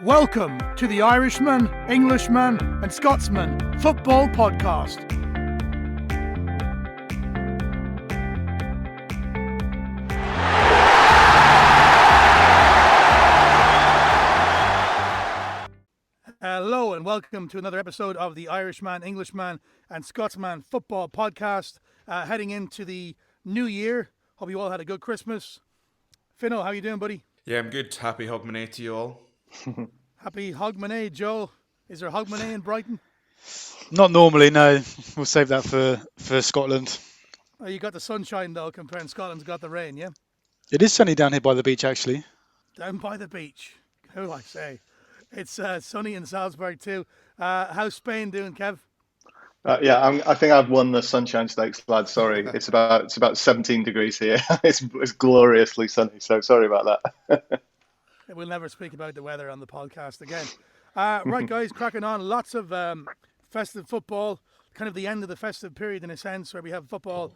Welcome to the Irishman, Englishman and Scotsman Football Podcast. Hello and welcome to another episode of the Irishman, Englishman and Scotsman Football Podcast. Heading into the new year. Hope you all had a good Christmas. Fino, how you doing, buddy? Yeah, I'm good. Happy Hogmanay to you all. Happy Hogmanay, Joe. Is there Hogmanay in Brighton? Not normally, no. We'll save that for Scotland. Oh, you got the sunshine, though, comparing Scotland's got the rain, yeah? It is sunny down here by the beach, actually. Down by the beach. Who will I say? It's sunny in Salzburg, too. How's Spain doing, Kev? I think I've won the Sunshine Stakes, lads. Sorry, it's about 17 degrees here. It's gloriously sunny, so sorry about that. We'll never speak about the weather on the podcast again. Right, guys, cracking on. Lots of festive football, kind of the end of the festive period in a sense, where we have football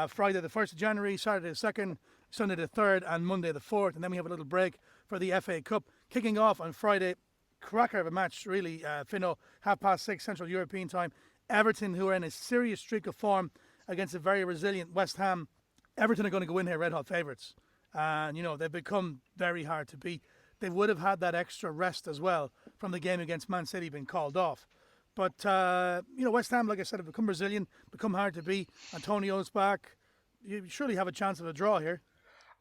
Friday the 1st of January, Saturday the 2nd, Sunday the 3rd, and Monday the 4th. And then we have a little break for the FA Cup. Kicking off on Friday, cracker of a match, really, Fino, 6:30 Central European time. Everton, who are in a serious streak of form against a very resilient West Ham. Everton are going to go in here red-hot favourites. And, they've become very hard to beat. They would have had that extra rest as well from the game against Man City being called off. But, West Ham, like I said, have become resilient, become hard to beat. Antonio's back. You surely have a chance of a draw here.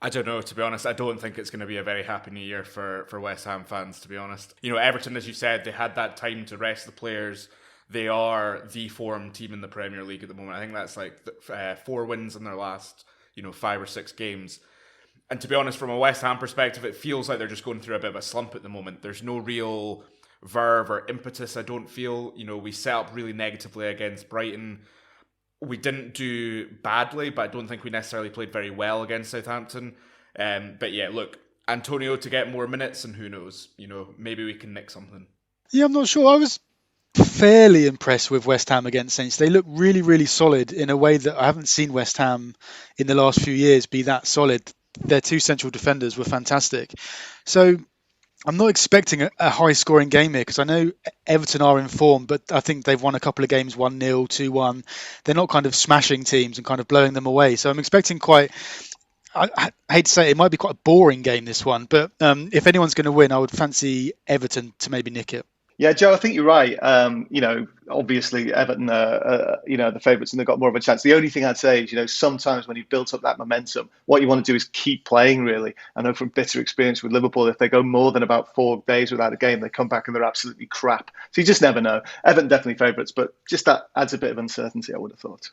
I don't know, to be honest. I don't think it's going to be a very happy new year for West Ham fans, to be honest. Everton, as you said, they had that time to rest the players. They are the form team in the Premier League at the moment. I think that's like 4 wins in their last, 5 or 6 games. And to be honest, from a West Ham perspective, it feels like they're just going through a bit of a slump at the moment. There's no real verve or impetus, I don't feel. We set up really negatively against Brighton. We didn't do badly, but I don't think we necessarily played very well against Southampton. But yeah, look, Antonio to get more minutes, and who knows, maybe we can nick something. Yeah, I'm not sure. I was fairly impressed with West Ham against Saints. They look really, really solid in a way that I haven't seen West Ham in the last few years be that solid. Their 2 central defenders were fantastic. So I'm not expecting a high-scoring game here because I know Everton are in form, but I think they've won a couple of games 1-0, 2-1. They're not kind of smashing teams and kind of blowing them away. So I'm expecting I hate to say it might be quite a boring game, this one. But if anyone's going to win, I would fancy Everton to maybe nick it. Yeah, Joe, I think you're right. Obviously Everton are the favourites and they've got more of a chance. The only thing I'd say is, sometimes when you've built up that momentum, what you want to do is keep playing, really. I know from bitter experience with Liverpool, if they go more than about 4 days without a game, they come back and they're absolutely crap. So you just never know. Everton definitely favourites, but just that adds a bit of uncertainty, I would have thought.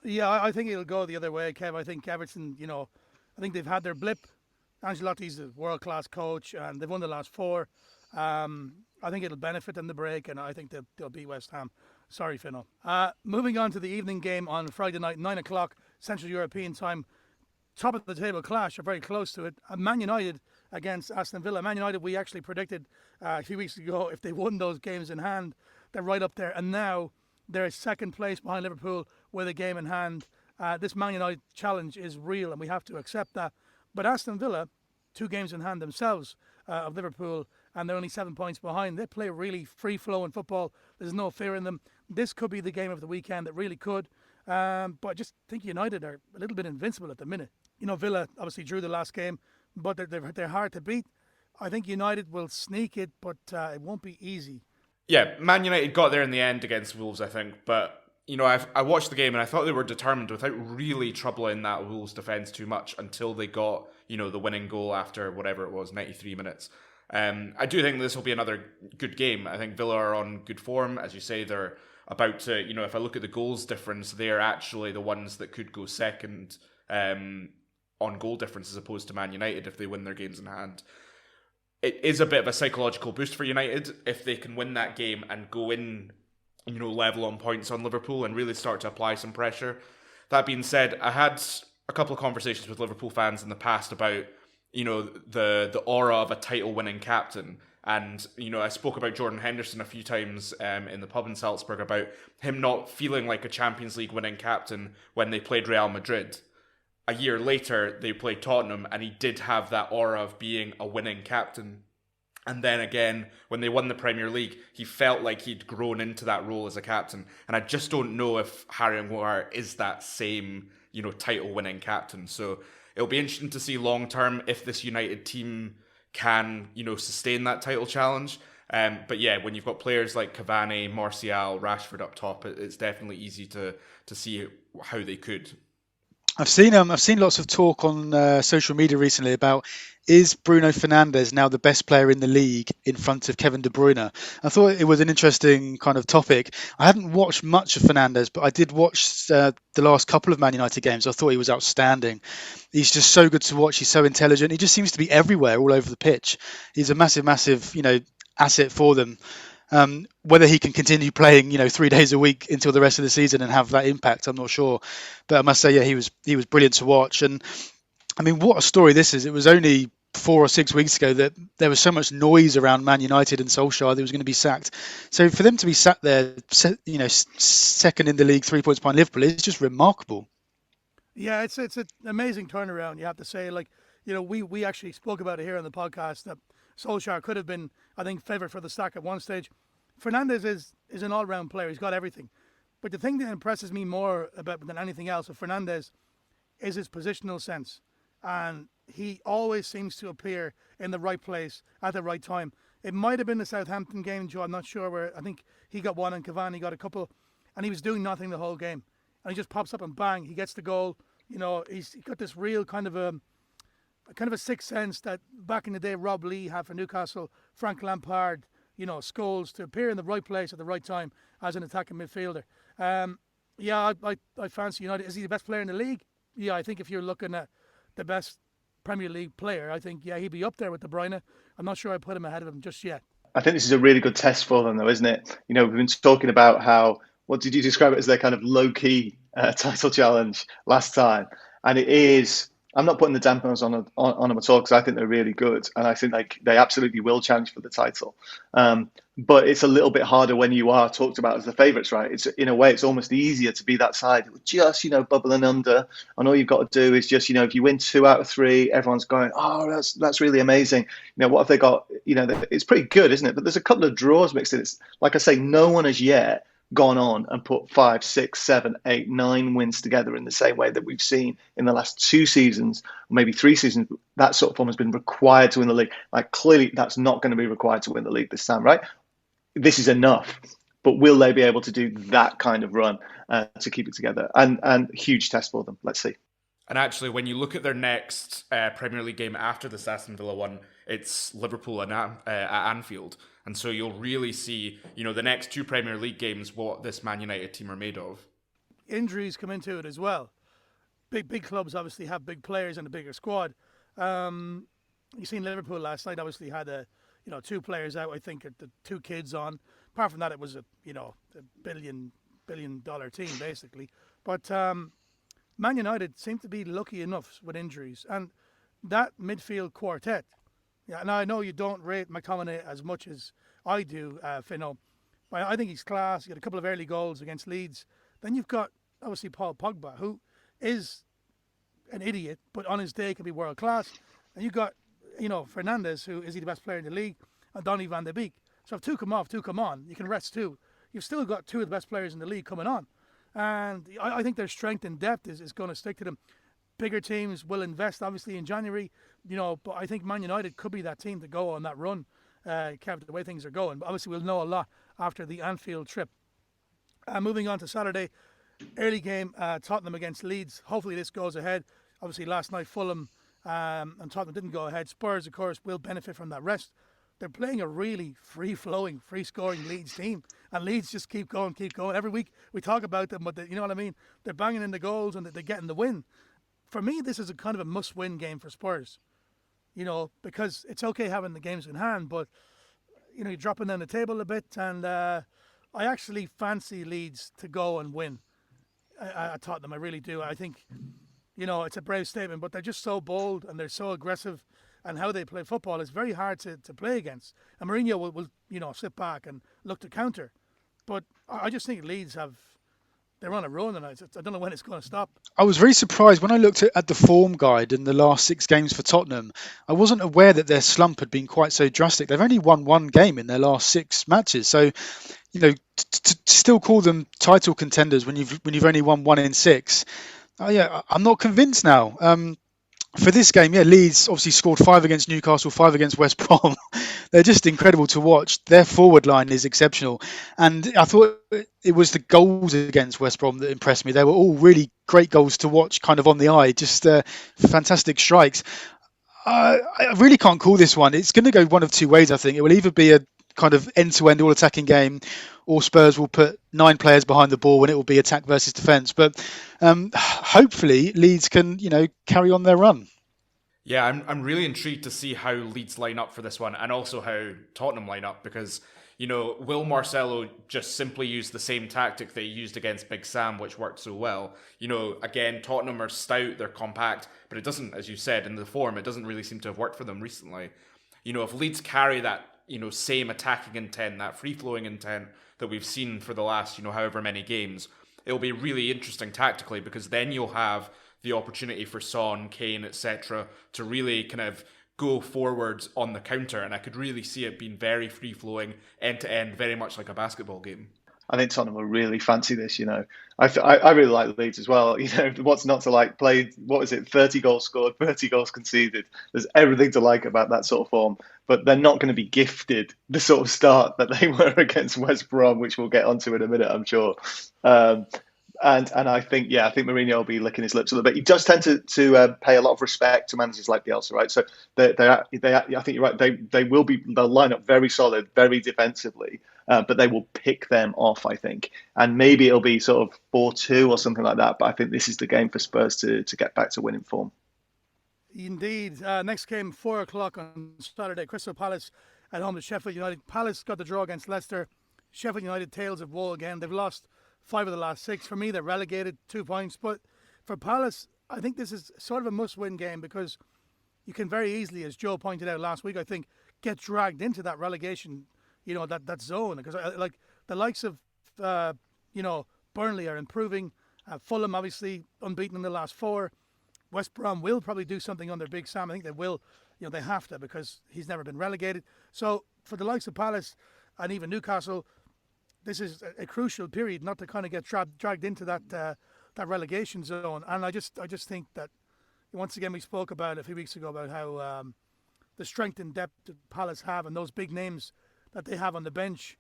Yeah, I think it'll go the other way, Kev. I think Everton, I think they've had their blip. Ancelotti's a world-class coach and they've won the last 4. I think it'll benefit them the break, and I think they'll beat West Ham. Sorry, Fino. Moving on to the evening game on Friday night, 9 o'clock Central European time. Top of the table clash, or very close to it. Man United against Aston Villa. Man United, we actually predicted a few weeks ago, if they won those games in hand, they're right up there. And now they're second place behind Liverpool with a game in hand. This Man United challenge is real, and we have to accept that. But Aston Villa, 2 games in hand themselves of Liverpool, and they're only 7 points behind. They play really free-flowing football. There's no fear in them. This could be the game of the weekend. It really could. But I just think United are a little bit invincible at the minute. Villa obviously drew the last game, but they're hard to beat. I think United will sneak it, but it won't be easy. Yeah, Man United got there in the end against Wolves, I think. But, I watched the game and I thought they were determined without really troubling that Wolves defence too much until they got, the winning goal after whatever it was, 93 minutes. I do think this will be another good game. I think Villa are on good form. As you say, they're about to, if I look at the goals difference, they're actually the ones that could go second on goal difference as opposed to Man United if they win their games in hand. It is a bit of a psychological boost for United if they can win that game and go in, level on points on Liverpool and really start to apply some pressure. That being said, I had a couple of conversations with Liverpool fans in the past about the aura of a title-winning captain. And, I spoke about Jordan Henderson a few times in the pub in Salzburg about him not feeling like a Champions League winning captain when they played Real Madrid. A year later, they played Tottenham, and he did have that aura of being a winning captain. And then again, when they won the Premier League, he felt like he'd grown into that role as a captain. And I just don't know if Harry Maguire is that same, title-winning captain. So it'll be interesting to see long-term if this United team can, sustain that title challenge. But yeah, when you've got players like Cavani, Martial, Rashford up top, it's definitely easy to see how they could. I've seen lots of talk on social media recently about, is Bruno Fernandes now the best player in the league in front of Kevin De Bruyne? I thought it was an interesting kind of topic. I hadn't watched much of Fernandes, but I did watch the last couple of Man United games. I thought he was outstanding. He's just so good to watch. He's so intelligent. He just seems to be everywhere, all over the pitch. He's a massive, asset for them. Whether he can continue playing, 3 days a week until the rest of the season and have that impact, I'm not sure. But I must say, yeah, he was brilliant to watch. And I mean, what a story this is. It was only 4 or 6 weeks ago that there was so much noise around Man United and Solskjaer that he was going to be sacked. So for them to be sat there, second in the league, 3 points behind Liverpool, is just remarkable. Yeah, it's an amazing turnaround, you have to say. We actually spoke about it here on the podcast that Solskjaer could have been, I think, favoured for the sack at one stage. Fernandes is an all-round player. He's got everything. But the thing that impresses me more about than anything else with Fernandes is his positional sense. And he always seems to appear in the right place at the right time. It might have been the Southampton game, Joe, I'm not sure, where I think he got one and Cavani got a couple, and he was doing nothing the whole game. And he just pops up and bang, he gets the goal. He's got this real kind of a sixth sense that back in the day Rob Lee had for Newcastle, Frank Lampard, Scholes, to appear in the right place at the right time as an attacking midfielder. I fancy United. Is he the best player in the league? Yeah, I think if you're looking at the best Premier League player, I think, he'd be up there with De Bruyne. I'm not sure I put him ahead of him just yet. I think this is a really good test for them, though, isn't it? We've been talking about how, what did you describe it as, their kind of low-key title challenge last time? And it is, I'm not putting the dampers on them at all, because I think they're really good. And I think they absolutely will challenge for the title. But it's a little bit harder when you are talked about as the favourites, right? It's, in a way, it's almost easier to be that side, just, bubbling under. And all you've got to do is just, if you win 2 out of 3, everyone's going, oh, that's really amazing. What have they got? It's pretty good, isn't it? But there's a couple of draws mixed in. It's, like I say, no one has yet gone on and put 5, 6, 7, 8, 9 wins together in the same way that we've seen in the last 2 seasons, or maybe 3 seasons. That sort of form has been required to win the league. Like, clearly that's not going to be required to win the league this time, right? This is enough, but will they be able to do that kind of run to keep it together? And huge test for them. Let's see. And actually, when you look at their next Premier League game after the Aston Villa one, it's Liverpool at Anfield. And so you'll really see, the next 2 Premier League games, what this Man United team are made of. Injuries come into it as well. Big clubs obviously have big players and a bigger squad. You've seen Liverpool last night obviously had 2 players out, I think, the 2 kids on. Apart from that, it was a billion dollar team, basically. But Man United seem to be lucky enough with injuries. And that midfield quartet, and I know you don't rate McTominay as much as I do, Fino, but I think he's class. He got a couple of early goals against Leeds. Then you've got, obviously, Paul Pogba, who is an idiot, but on his day can be world class. And you've got, Fernandes, who is he the best player in the league, and Donny van de Beek. So if 2 come off, 2 come on, you can rest 2. You've still got 2 of the best players in the league coming on. And I think their strength and depth is going to stick to them. Bigger teams will invest, obviously, in January, but I think Man United could be that team to go on that run, Kev, the way things are going. But obviously, we'll know a lot after the Anfield trip. Moving on to Saturday, early game, Tottenham against Leeds. Hopefully this goes ahead. Obviously, last night, Fulham and Tottenham didn't go ahead. Spurs, of course, will benefit from that rest. They're playing a really free-flowing, free-scoring Leeds team. And Leeds just keep going. Every week we talk about them, but you know what I mean? They're banging in the goals and they're getting the win. For me, this is a kind of a must-win game for Spurs. Because it's okay having the games in hand, but, you're dropping down the table a bit. And I actually fancy Leeds to go and win at Tottenham. I really do. I think, it's a brave statement, but they're just so bold and they're so aggressive. And how they play football is very hard to play against. And Mourinho will sit back and look to counter. But I just think Leeds have they're on a run, and I don't know when it's going to stop. I was very surprised when I looked at the form guide in the last 6 games for Tottenham. I wasn't aware that their slump had been quite so drastic. They've only won one game in their last 6 matches. So, to still call them title contenders when you've only won 1 in 6, I'm not convinced now. For this game, Leeds obviously scored 5 against Newcastle, 5 against West Brom. They're just incredible to watch. Their forward line is exceptional. And I thought it was the goals against West Brom that impressed me. They were all really great goals to watch, kind of on the eye, just fantastic strikes. I really can't call this one. It's going to go one of two ways, I think. It will either be a kind of end-to-end all-attacking game, or Spurs will put 9 players behind the ball and it will be attack versus defence. But hopefully Leeds can, carry on their run. Yeah, I'm really intrigued to see how Leeds line up for this one, and also how Tottenham line up, because, will Marcelo just simply use the same tactic that he used against Big Sam, which worked so well? Again, Tottenham are stout, they're compact, but it doesn't, as you said, in the form, it doesn't really seem to have worked for them recently. If Leeds carry that, same attacking intent, that free-flowing intent that we've seen for the last, however many games, it'll be really interesting tactically, because then you'll have the opportunity for Son, Kane, etc. to really kind of go forwards on the counter, and I could really see it being very free-flowing, end-to-end, very much like a basketball game. I think Tottenham will really fancy this, I really like Leeds as well. What's not to like? Played, 30 goals scored, 30 goals conceded. There's everything to like about that sort of form, but they're not going to be gifted the sort of start that they were against West Brom, which we'll get onto in a minute, I'm sure. And I think Mourinho will be licking his lips a little bit. He does tend to pay a lot of respect to managers like Bielsa, right? So I think you're right. They'll line up very solid, very defensively, but they will pick them off, I think. And maybe it'll be sort of 4-2 or something like that. But I think this is the game for Spurs to get back to winning form. Indeed. Next game, 4 o'clock on Saturday. Crystal Palace at home to Sheffield United. Palace got the draw against Leicester. Sheffield United tails of woe again. They've lost 5 of the last 6. For me, they're relegated, 2 points. But for Palace, I think this is sort of a must-win game, because you can very easily, as Joe pointed out last week, I think, get dragged into that relegation, that zone. Because like the likes of, Burnley are improving. Fulham, obviously, unbeaten in the last 4. West Brom will probably do something under Big Sam. I think they will. They have to, because he's never been relegated. So for the likes of Palace and even Newcastle, this is a crucial period not to kind of get dragged into that relegation zone. And I just think that, once again, we spoke about a few weeks ago about how the strength and depth that Palace have, and those big names that they have on the bench,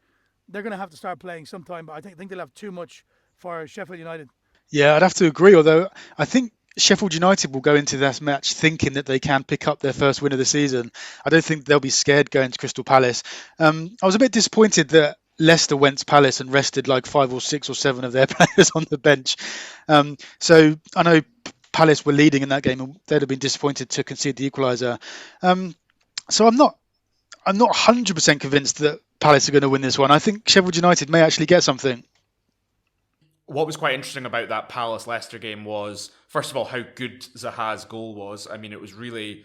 they're going to have to start playing sometime. But I think they'll have too much for Sheffield United. Yeah, I'd have to agree. Although I think Sheffield United will go into this match thinking that they can pick up their first win of the season. I don't think they'll be scared going to Crystal Palace. I was a bit disappointed that Leicester went to Palace and rested like 5 or 6 or 7 of their players on the bench. So I know Palace were leading in that game, and they'd have been disappointed to concede the equaliser. So I'm not 100% convinced that Palace are going to win this one. I think Sheffield United may actually get something. What was quite interesting about that Palace-Leicester game was, first of all, how good Zaha's goal was. I mean, it was really,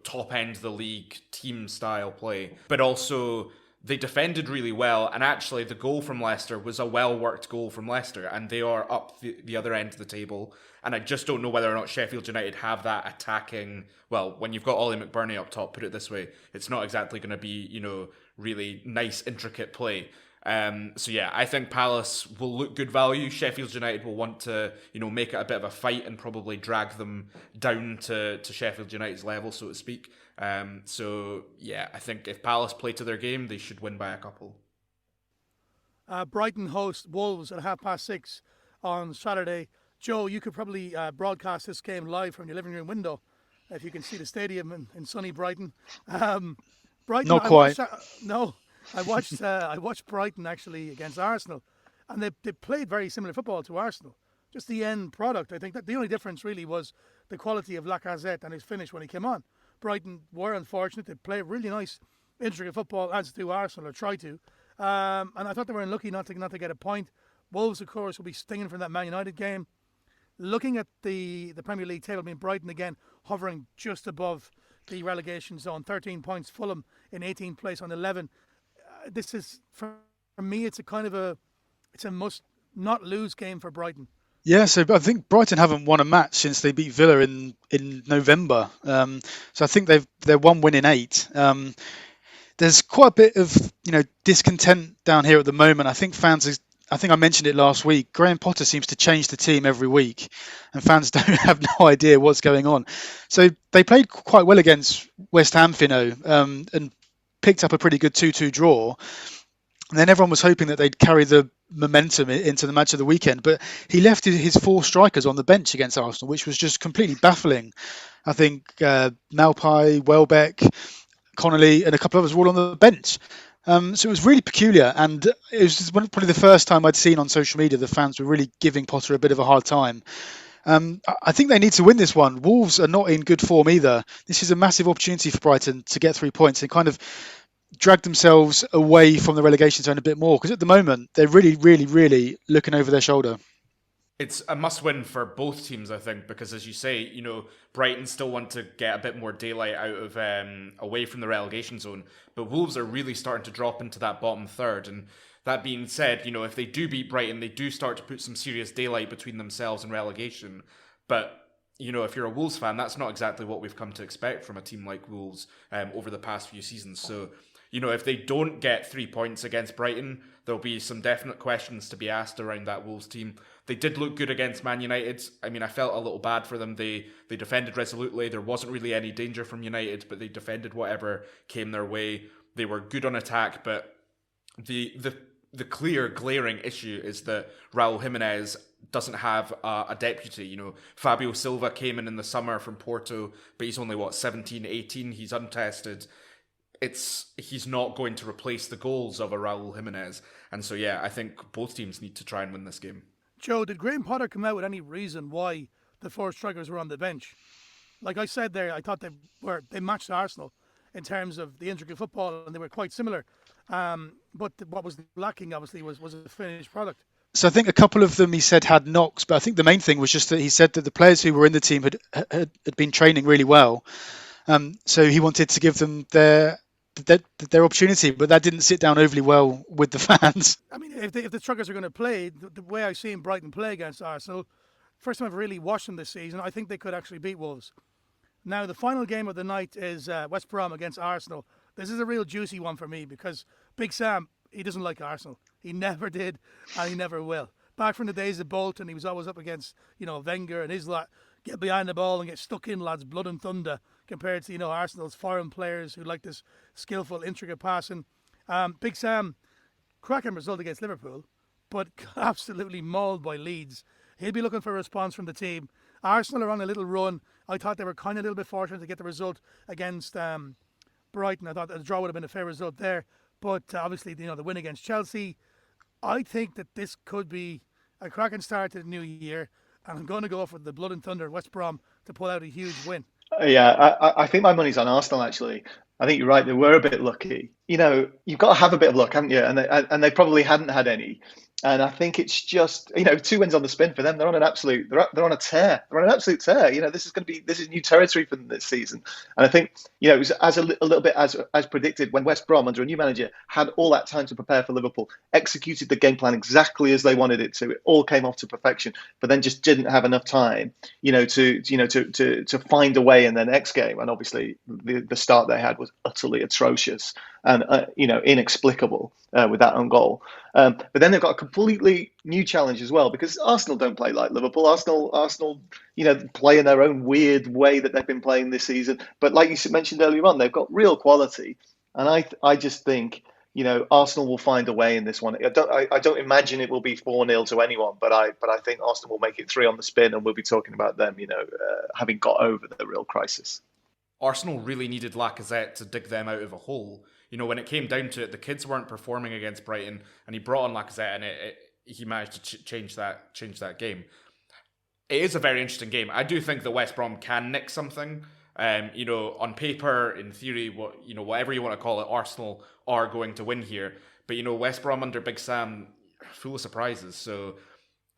top end of the league, team style play. But also, they defended really well, and actually the goal from Leicester was a well-worked goal from Leicester, and they are up the other end of the table. And I just don't know whether or not Sheffield United have that attacking... Well, when you've got Ollie McBurney up top, put it this way, it's not exactly going to be, really nice, intricate play. So yeah, I think Palace will look good value. Sheffield United will want to, make it a bit of a fight and probably drag them down to Sheffield United's level, so to speak. So yeah, I think if Palace play to their game, they should win by a couple. Brighton host Wolves at 6:30 on Saturday. Joe, you could probably broadcast this game live from your living room window if you can see the stadium in sunny Brighton. Brighton, not quite. I watched Brighton actually against Arsenal, and they played very similar football to Arsenal. Just the end product, I think that the only difference really was the quality of Lacazette and his finish when he came on. Brighton were unfortunate. They played really nice, intricate football, as do Arsenal, or try to. And I thought they were unlucky not to get a point. Wolves, of course, will be stinging from that Man United game. Looking at the Premier League table, Brighton again hovering just above the relegation zone, 13 points. Fulham in 18th place on 11. This is, for me, it's a kind of it's a not lose game for Brighton. Yeah, so I think Brighton haven't won a match since they beat Villa in November. So I think they're one win in eight. There's quite a bit of discontent down here at the moment. I think I mentioned it last week. Graham Potter seems to change the team every week, and fans don't have no idea what's going on. So they played quite well against West Ham, Fino, and picked up a pretty good 2-2 draw. And then everyone was hoping that they'd carry the momentum into the match of the weekend, but he left his four strikers on the bench against Arsenal, which was just completely baffling. I think Malpai, Welbeck, Connolly, and a couple of others were all on the bench. So it was really peculiar, and it was just probably the first time I'd seen on social media the fans were really giving Potter a bit of a hard time. I think they need to win this one. Wolves are not in good form either. This is a massive opportunity for Brighton to get 3 points and kind of drag themselves away from the relegation zone a bit more, because at the moment they're really, really, really looking over their shoulder. It's a must-win for both teams, I think, because as you say, Brighton still want to get a bit more daylight out of away from the relegation zone, but Wolves are really starting to drop into that bottom third. And that being said, if they do beat Brighton, they do start to put some serious daylight between themselves and relegation. But if you're a Wolves fan, that's not exactly what we've come to expect from a team like Wolves over the past few seasons. So, if they don't get 3 points against Brighton, there'll be some definite questions to be asked around that Wolves team. They did look good against Man United. I mean, I felt a little bad for them. They defended resolutely. There wasn't really any danger from United, but they defended whatever came their way. They were good on attack, but the clear, glaring issue is that Raul Jimenez doesn't have a deputy. Fabio Silva came in the summer from Porto, but he's only, 17, 18? He's untested. He's not going to replace the goals of a Raul Jimenez. And so, yeah, I think both teams need to try and win this game. Joe, did Graham Potter come out with any reason why the four strikers were on the bench? Like I said there, I thought they matched Arsenal in terms of the intricate football, and they were quite similar. But what was lacking, obviously, was a finished product. So I think a couple of them he said had knocks, but I think the main thing was just that he said that the players who were in the team had been training really well. So he wanted to give them their opportunity, but that didn't sit down overly well with the fans. I mean, if the strikers are going to play the way I've seen Brighton play against Arsenal, first time I've really watched them this season, I think they could actually beat Wolves. Now, the final game of the night is West Brom against Arsenal. This is a real juicy one for me because Big Sam, he doesn't like Arsenal. He never did, and he never will. Back from the days of Bolton, he was always up against, Wenger and his lot. Get behind the ball and get stuck in, lads, blood and thunder, compared to, Arsenal's foreign players who like this skillful, intricate passing. Big Sam, cracking result against Liverpool, but absolutely mauled by Leeds. He'll be looking for a response from the team. Arsenal are on a little run. I thought they were kind of a little bit fortunate to get the result against Brighton. I thought a draw would have been a fair result there. But obviously, the win against Chelsea, I think that this could be a cracking start to the new year. And I'm going to go for the Blood and Thunder West Brom to pull out a huge win. Yeah, I think my money's on Arsenal, actually. I think you're right. They were a bit lucky. You've got to have a bit of luck, haven't you? And they probably hadn't had any. And I think it's just, 2 wins on the spin for them. They're on a tear. They're on an absolute tear. This is new territory for them this season. And I think, it was a little bit as predicted when West Brom under a new manager had all that time to prepare for Liverpool, executed the game plan exactly as they wanted it to. It all came off to perfection, but then just didn't have enough time, to find a way in their next game. And obviously the start they had was utterly atrocious and, inexplicable with that own goal. But then they've got a completely new challenge as well, because Arsenal don't play like Liverpool. Arsenal, play in their own weird way that they've been playing this season. But like you mentioned earlier on, they've got real quality, and I just think Arsenal will find a way in this one. I don't imagine it will be 4-0 to anyone, but I think Arsenal will make it 3 on the spin, and we'll be talking about them, having got over the real crisis. Arsenal really needed Lacazette to dig them out of a hole. When it came down to it, the kids weren't performing against Brighton, and he brought on Lacazette, and he managed to change that game. It is a very interesting game. I do think that West Brom can nick something. On paper, in theory, whatever you want to call it, Arsenal are going to win here. But West Brom under Big Sam, full of surprises. So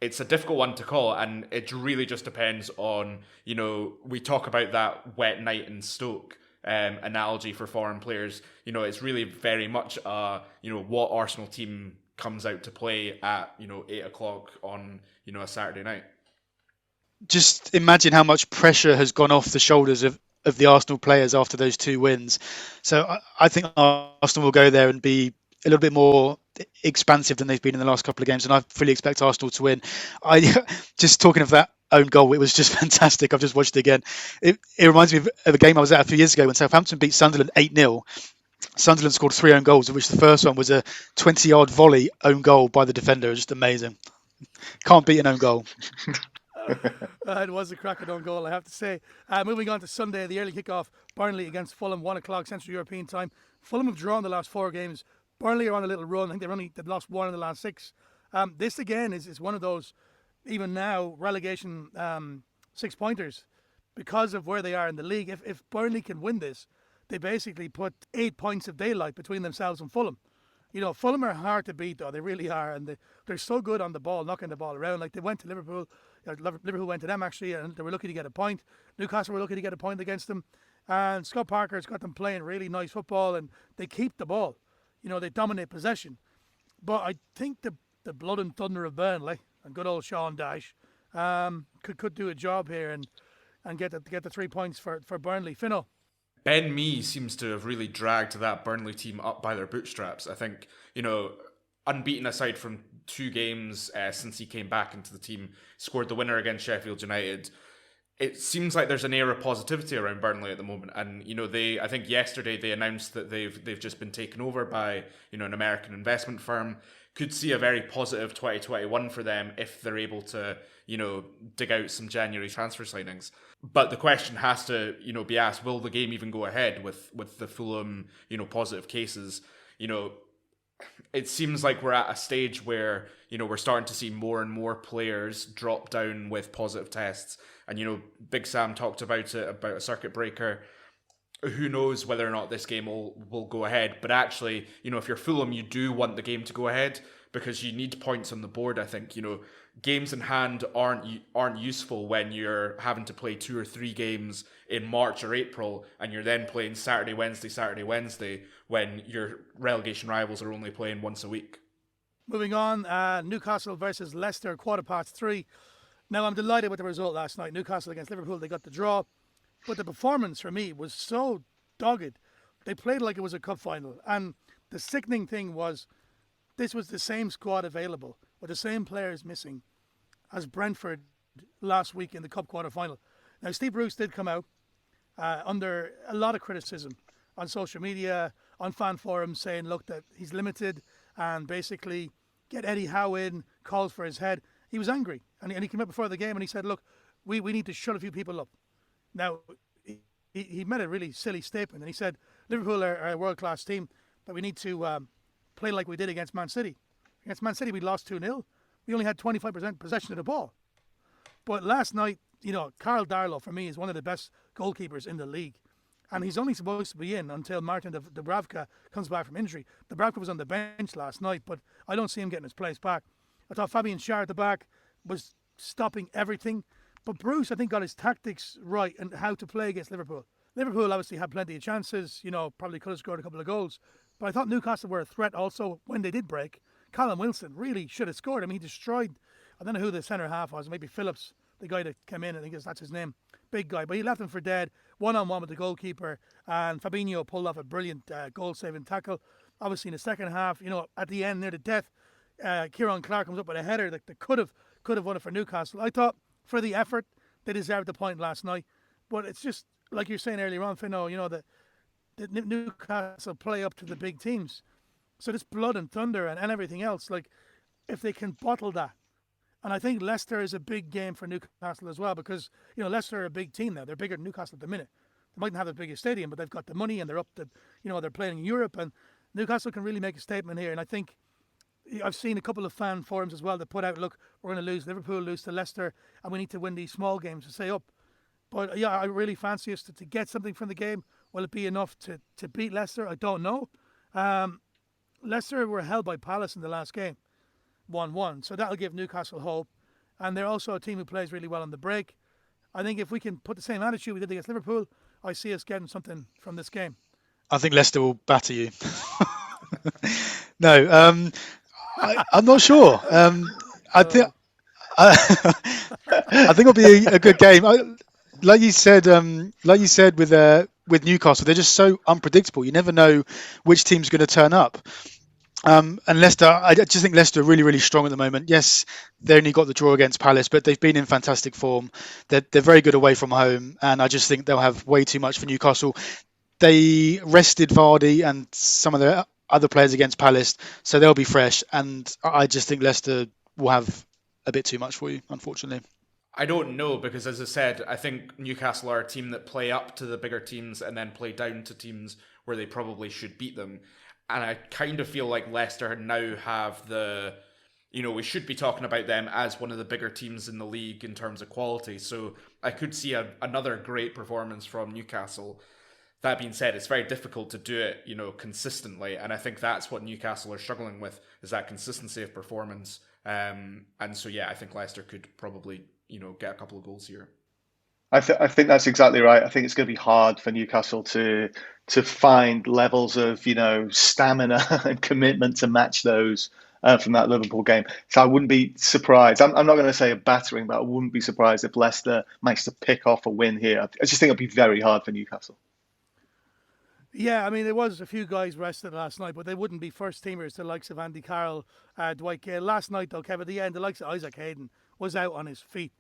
it's a difficult one to call, and it really just depends on, we talk about that wet night in Stoke analogy for foreign players. It's really very much what Arsenal team comes out to play at 8 o'clock on a Saturday night. Just imagine how much pressure has gone off the shoulders of the Arsenal players after those 2 wins. So I think Arsenal will go there and be a little bit more expansive than they've been in the last couple of games, and I fully expect Arsenal to win. Just talking of that own goal, it was just fantastic. I've just watched it again. It reminds me of a game I was at a few years ago when Southampton beat Sunderland 8-0. Sunderland scored 3 own goals, of which the first one was a 20-yard volley own goal by the defender. Just amazing. Can't beat an own goal. It was a cracking own goal, I have to say. Moving on to Sunday, the early kickoff, Burnley against Fulham, 1 o'clock Central European time. Fulham have drawn the last 4 games. Burnley are on a little run. I think they've lost 1 in the last 6. This again is one of those, even now, relegation 6-pointers because of where they are in the league. If Burnley can win this, they basically put 8 points of daylight between themselves and Fulham. Fulham are hard to beat, though. They really are. And they're so good on the ball, knocking the ball around. Like, they went to Liverpool. Liverpool went to them, actually, and they were lucky to get a point. Newcastle were lucky to get a point against them. And Scott Parker's got them playing really nice football, and they keep the ball. They dominate possession. But I think the blood and thunder of Burnley and good old Sean Dyche could do a job here and get the 3 points for Burnley. Fino. Ben Mee seems to have really dragged that Burnley team up by their bootstraps. I think, unbeaten aside from 2 games since he came back into the team, scored the winner against Sheffield United. It seems like there's an air of positivity around Burnley at the moment. And, I think yesterday they announced that they've just been taken over by, an American investment firm. Could see a very positive 2021 for them if they're able to, dig out some January transfer signings. But the question has to, be asked, will the game even go ahead with the Fulham, positive cases? It seems like we're at a stage where, we're starting to see more and more players drop down with positive tests. And, Big Sam talked about it, about a circuit breaker. Who knows whether or not this game will go ahead. But actually, if you're Fulham, you do want the game to go ahead because you need points on the board. I think, games in hand aren't useful when you're having to play 2 or 3 games in March or April and you're then playing Saturday, Wednesday when your relegation rivals are only playing once a week. Moving on, Newcastle versus Leicester, 3:15. Now, I'm delighted with the result last night. Newcastle against Liverpool, they got the draw. But the performance for me was so dogged. They played like it was a cup final. And the sickening thing was this was the same squad available with the same players missing as Brentford last week in the cup quarter-final. Now, Steve Bruce did come out under a lot of criticism on social media, on fan forums, saying, look, that he's limited and basically get Eddie Howe in, calls for his head. He was angry. And he came out before the game and he said, look, we need to shut a few people up. Now, he made a really silly statement, and he said, Liverpool are a world-class team, but we need to play like we did against Man City. Against Man City, we lost 2-0. We only had 25% possession of the ball. But last night, Carl Darlow, for me, is one of the best goalkeepers in the league. And he's only supposed to be in until Martin Dubravka comes back from injury. Dubravka was on the bench last night, but I don't see him getting his place back. I thought Fabian Schär at the back was stopping everything. But Bruce, I think, got his tactics right and how to play against Liverpool. Liverpool obviously had plenty of chances, probably could have scored a couple of goals. But I thought Newcastle were a threat also when they did break. Callum Wilson really should have scored. I mean, he destroyed, I don't know who the centre half was, maybe Phillips, the guy that came in, I think that's his name. Big guy, but he left him for dead, one-on-one with the goalkeeper, and Fabinho pulled off a brilliant goal-saving tackle. Obviously in the second half, at the end near the death, Kieran Clark comes up with a header that could have won it for Newcastle. I thought for the effort, they deserved the point last night. But it's just, like you're saying earlier on, Fino, that Newcastle play up to the big teams. So this blood and thunder and everything else, like, if they can bottle that. And I think Leicester is a big game for Newcastle as well because, Leicester are a big team now. They're bigger than Newcastle at the minute. They mightn't have the biggest stadium, but they've got the money and they're up to, they're playing in Europe. And Newcastle can really make a statement here. And I think I've seen a couple of fan forums as well that put out, look, we're going to lose Liverpool, lose to Leicester, and we need to win these small games to stay up. But yeah, I really fancy us to get something from the game. Will it be enough to beat Leicester? I don't know. Leicester were held by Palace in the last game, 1-1. So that'll give Newcastle hope. And they're also a team who plays really well on the break. I think if we can put the same attitude we did against Liverpool, I see us getting something from this game. I think Leicester will batter you. No, I'm not sure. I think Uh, I, I think it'll be a good game. Like you said with Newcastle, they're just so unpredictable. You never know which team's going to turn up. And Leicester, I just think Leicester are really, really strong at the moment. Yes, they only got the draw against Palace, but they've been in fantastic form. They're very good away from home, and I just think they'll have way too much for Newcastle. They rested Vardy and some of the other players against Palace, so they'll be fresh. And I just think Leicester will have a bit too much for you, unfortunately. I don't know because, as I said, I think Newcastle are a team that play up to the bigger teams and then play down to teams where they probably should beat them. And I kind of feel like Leicester now have we should be talking about them as one of the bigger teams in the league in terms of quality. So I could see another great performance from Newcastle. That being said, it's very difficult to do it, consistently. And I think that's what Newcastle are struggling with, is that consistency of performance. And so, yeah, I think Leicester could probably get a couple of goals here. I think that's exactly right. I think it's going to be hard for Newcastle to find levels of stamina and commitment to match those from that Liverpool game. So I wouldn't be surprised. I'm not going to say a battering, but I wouldn't be surprised if Leicester managed to pick off a win here. I just think it'll be very hard for Newcastle. Yeah, I mean, there was a few guys rested last night, but they wouldn't be first teamers, the likes of Andy Carroll, Dwight Gale. Last night, though, Kevin, at the end, the likes of Isaac Hayden was out on his feet.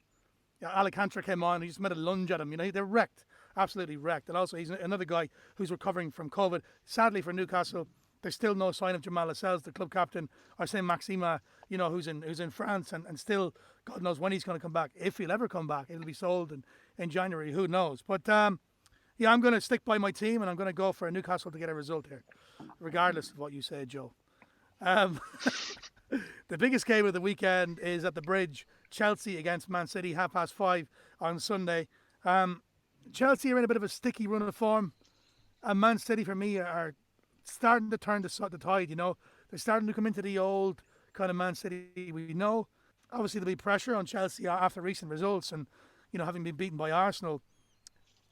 Yeah, Alcantara came on, he just made a lunge at him. They're wrecked, absolutely wrecked. And also, he's another guy who's recovering from COVID. Sadly for Newcastle, there's still no sign of Jamal Lascelles, the club captain, or Saint Maxima, who's in France, and still, God knows when he's going to come back. If he'll ever come back, it'll be sold in January, who knows. But yeah, I'm going to stick by my team, and I'm going to go for Newcastle to get a result here, regardless of what you say, Joe. Um, the biggest game of the weekend is at the Bridge. Chelsea against Man City, 5:30 on Sunday. Chelsea are in a bit of a sticky run of form, and Man City, for me, are starting to turn the tide. They're starting to come into the old kind of Man City we know. Obviously, there'll be pressure on Chelsea after recent results, and having been beaten by Arsenal.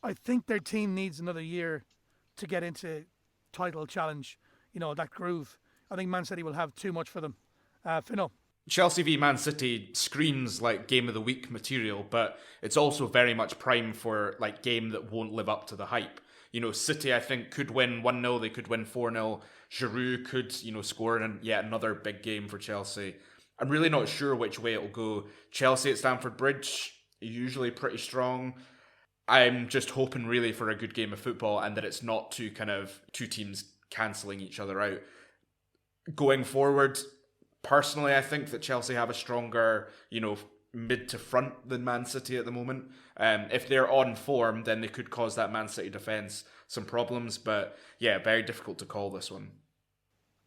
I think their team needs another year to get into title challenge, that groove. I think Man City will have too much for them. Fino. Chelsea v Man City screams like game of the week material, but it's also very much prime for like game that won't live up to the hype. City, I think, could win 1-0, they could win 4-0. Giroud could, score in yet another big game for Chelsea. I'm really not sure which way it'll go. Chelsea at Stamford Bridge, usually pretty strong. I'm just hoping really for a good game of football and that it's not two teams cancelling each other out. Going forward, personally, I think that Chelsea have a stronger, mid to front than Man City at the moment. If they're on form, then they could cause that Man City defence some problems. But yeah, very difficult to call this one.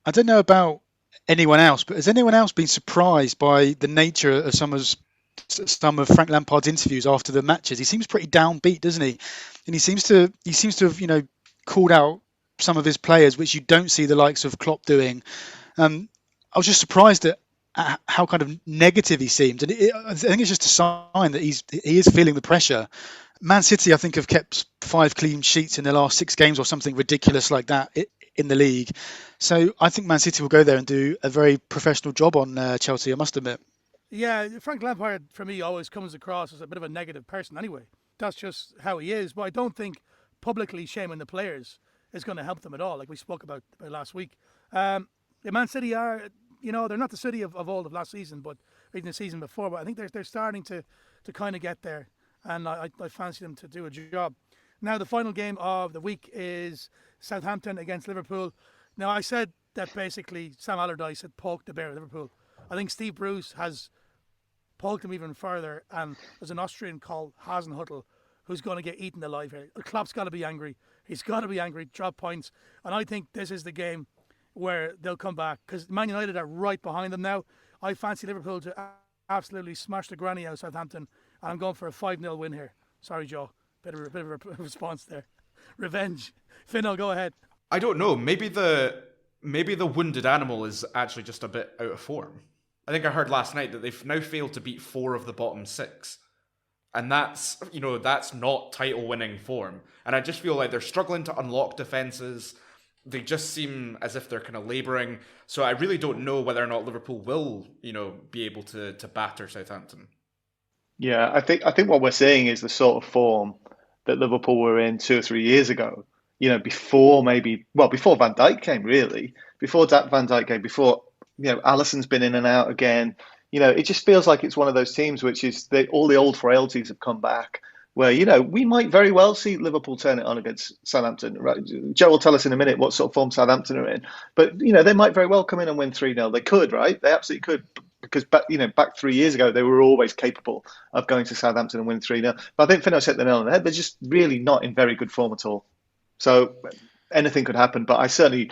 I don't know about anyone else, but has anyone else been surprised by the nature of some of Frank Lampard's interviews after the matches? He seems pretty downbeat, doesn't he? And he seems to have called out some of his players, which you don't see the likes of Klopp doing. I was just surprised at how kind of negative he seemed, and I think it's just a sign that he is feeling the pressure. Man City, I think, have kept 5 clean sheets in their last 6 games or something ridiculous like that in the league. So I think Man City will go there and do a very professional job on Chelsea, I must admit. Yeah, Frank Lampard, for me, always comes across as a bit of a negative person anyway. That's just how he is. But I don't think publicly shaming the players is going to help them at all, like we spoke about last week. The Man City are, they're not the City of old of last season, but even the season before. But I think they're starting to kind of get there, and I fancy them to do a job. Now, the final game of the week is Southampton against Liverpool. Now, I said that basically Sam Allardyce had poked the bear at Liverpool. I think Steve Bruce has poked him even further, and there's an Austrian called Hasenhüttl who's going to get eaten alive here. Klopp's got to be angry. He's got to be angry, drop points. And I think this is the game where they'll come back, because Man United are right behind them now. I fancy Liverpool to absolutely smash the granny out of Southampton, and I'm going for a 5-0 win here. Sorry, Joe. Bit of a response there. Revenge. Fino, go ahead. I don't know. Maybe the wounded animal is actually just a bit out of form. I think I heard last night that they've now failed to beat 4 of the bottom 6. And that's not title-winning form. And I just feel like they're struggling to unlock defences. they just seem as if they're kind of labouring. So I really don't know whether or not Liverpool will, be able to batter Southampton. Yeah, I think what we're seeing is the sort of form that Liverpool were in 2 or 3 years ago. Before Van Dijk came, really, before Van Dijk came, before Alisson's been in and out again. It just feels like it's one of those teams which is all the old frailties have come back. Where we might very well see Liverpool turn it on against Southampton. Right? Joe will tell us in a minute what sort of form Southampton are in, but they might very well come in and win 3-0. They could, right? They absolutely could. Because back 3 years ago, they were always capable of going to Southampton and winning 3-0. But I think Fino hit the nail on the head. They're just really not in very good form at all. So anything could happen. But I certainly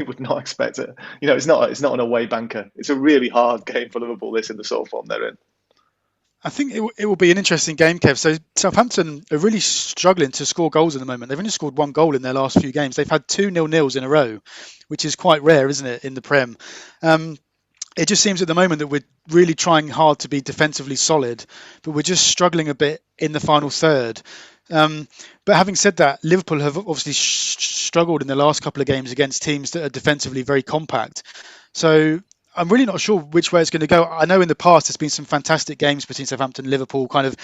would not expect it. It's not an away banker. It's a really hard game for Liverpool. This in the sort of form they're in. I think it will be an interesting game, Kev. So Southampton are really struggling to score goals at the moment. They've only scored one goal in their last few games. They've had 2 0-0s in a row, which is quite rare, isn't it, in the Prem? It just seems at the moment that we're really trying hard to be defensively solid, but we're just struggling a bit in the final third. But having said that, Liverpool have obviously struggled in the last couple of games against teams that are defensively very compact. So I'm really not sure which way it's going to go. I know in the past there's been some fantastic games between Southampton and Liverpool, kind of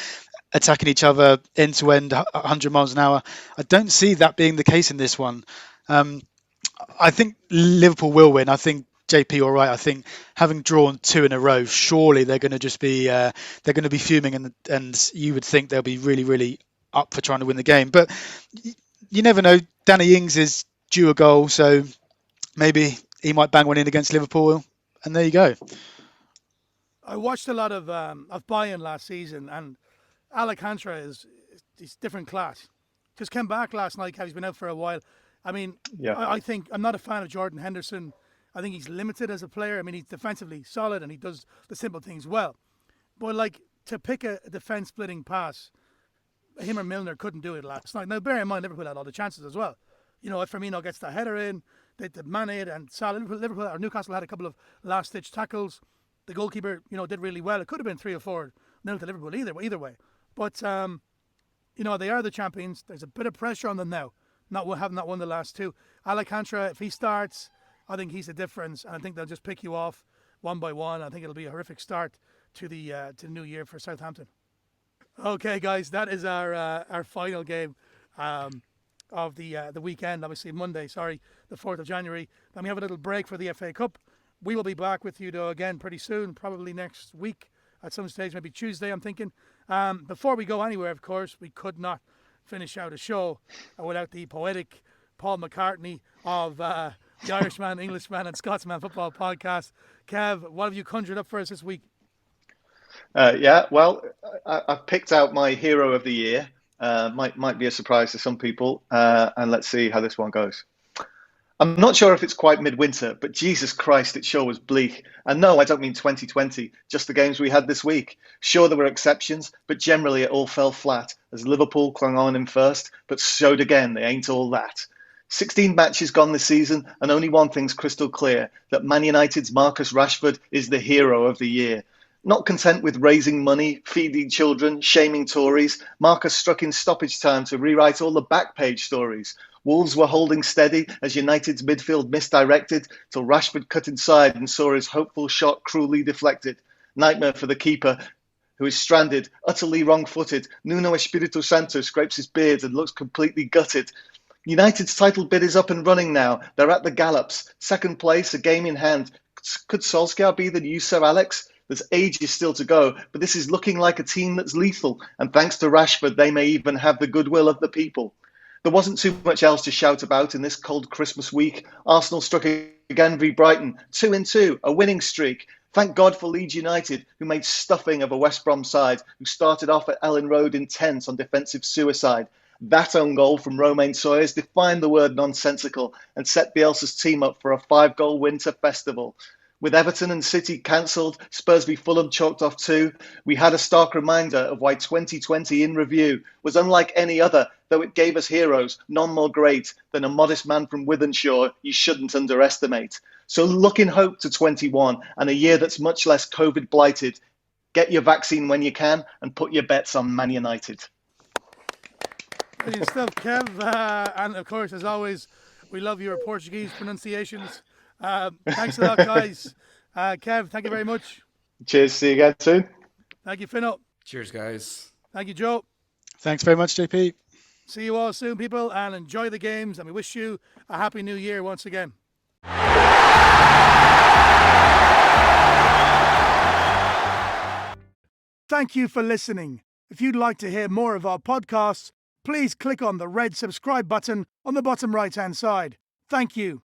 attacking each other end to end, 100 miles an hour. I don't see that being the case in this one. I think Liverpool will win. I think JP, all right. I think having drawn 2 in a row, surely they're going to just be fuming, and you would think they'll be really, really up for trying to win the game. But you never know. Danny Ings is due a goal, so maybe he might bang one in against Liverpool, and there you go. I watched a lot of Bayern last season, and Alcantara is different class. Just came back last night. He's been out for a while. I mean, Yeah. I think I'm not a fan of Jordan Henderson. I think he's limited as a player. I mean, he's defensively solid and he does the simple things well. But to pick a defense splitting pass, him or Milner couldn't do it last night. Now, bear in mind, Liverpool had all the chances as well. If Firmino gets the header in, the Mane and Salah, Liverpool or Newcastle had a couple of last-ditch tackles. The goalkeeper, did really well. It could have been 3 or 4 nil to Liverpool either way. But they are the champions. There's a bit of pressure on them now, having not won the last 2. Alcantara, if he starts, I think he's the difference, and I think they'll just pick you off one by one. I think it'll be a horrific start to the new year for Southampton. Okay, guys, that is our final game of the weekend. Obviously, Monday. Sorry, the 4th of January. Then we have a little break for the FA Cup. We will be back with you though again pretty soon, probably next week at some stage, maybe Tuesday. I'm thinking. Before we go anywhere, of course, we could not finish out a show without the poetic Paul McCartney of the Irishman, Englishman, and Scotsman Football Podcast. Kev, what have you conjured up for us this week? I've picked out my hero of the year. Might be a surprise to some people, and let's see how this one goes. I'm not sure if it's quite midwinter, but Jesus Christ, it sure was bleak. And no, I don't mean 2020, just the games we had this week. Sure, there were exceptions, but generally it all fell flat as Liverpool clung on in first, but showed again they ain't all that. 16 matches gone this season, and only one thing's crystal clear, that Man United's Marcus Rashford is the hero of the year. Not content with raising money, feeding children, shaming Tories, Marcus struck in stoppage time to rewrite all the back page stories. Wolves were holding steady as United's midfield misdirected till Rashford cut inside and saw his hopeful shot cruelly deflected. Nightmare for the keeper, who is stranded, utterly wrong-footed. Nuno Espirito Santo scrapes his beard and looks completely gutted. United's title bid is up and running now. They're at the gallops. Second place, a game in hand. Could Solskjaer be the new Sir Alex? There's ages still to go, but this is looking like a team that's lethal. And thanks to Rashford, they may even have the goodwill of the people. There wasn't too much else to shout about in this cold Christmas week. Arsenal struck again v Brighton, 2-2, a winning streak. Thank God for Leeds United, who made stuffing of a West Brom side, who started off at Ellen Road intent on defensive suicide. That own goal from Romain Sawyers defined the word nonsensical and set Bielsa's team up for a 5-goal winter festival. With Everton and City cancelled, Spurs v Fulham chalked off 2, we had a stark reminder of why 2020 in review was unlike any other, though it gave us heroes, none more great than a modest man from Wythenshawe you shouldn't underestimate. So look in hope to 21 and a year that's much less COVID blighted. Get your vaccine when you can and put your bets on Man United. Brilliant stuff, Kev. And of course, as always, We love your Portuguese pronunciations. Thanks a lot, guys. Kev, thank you very much. Cheers. See you again soon. Thank you, Fino. Cheers, guys. Thank you, Joe. Thanks very much, JP. See you all soon, people, and enjoy the games. And we wish you a happy new year once again. Thank you for listening. If you'd like to hear more of our podcasts, please click on the red subscribe button on the bottom right-hand side. Thank you.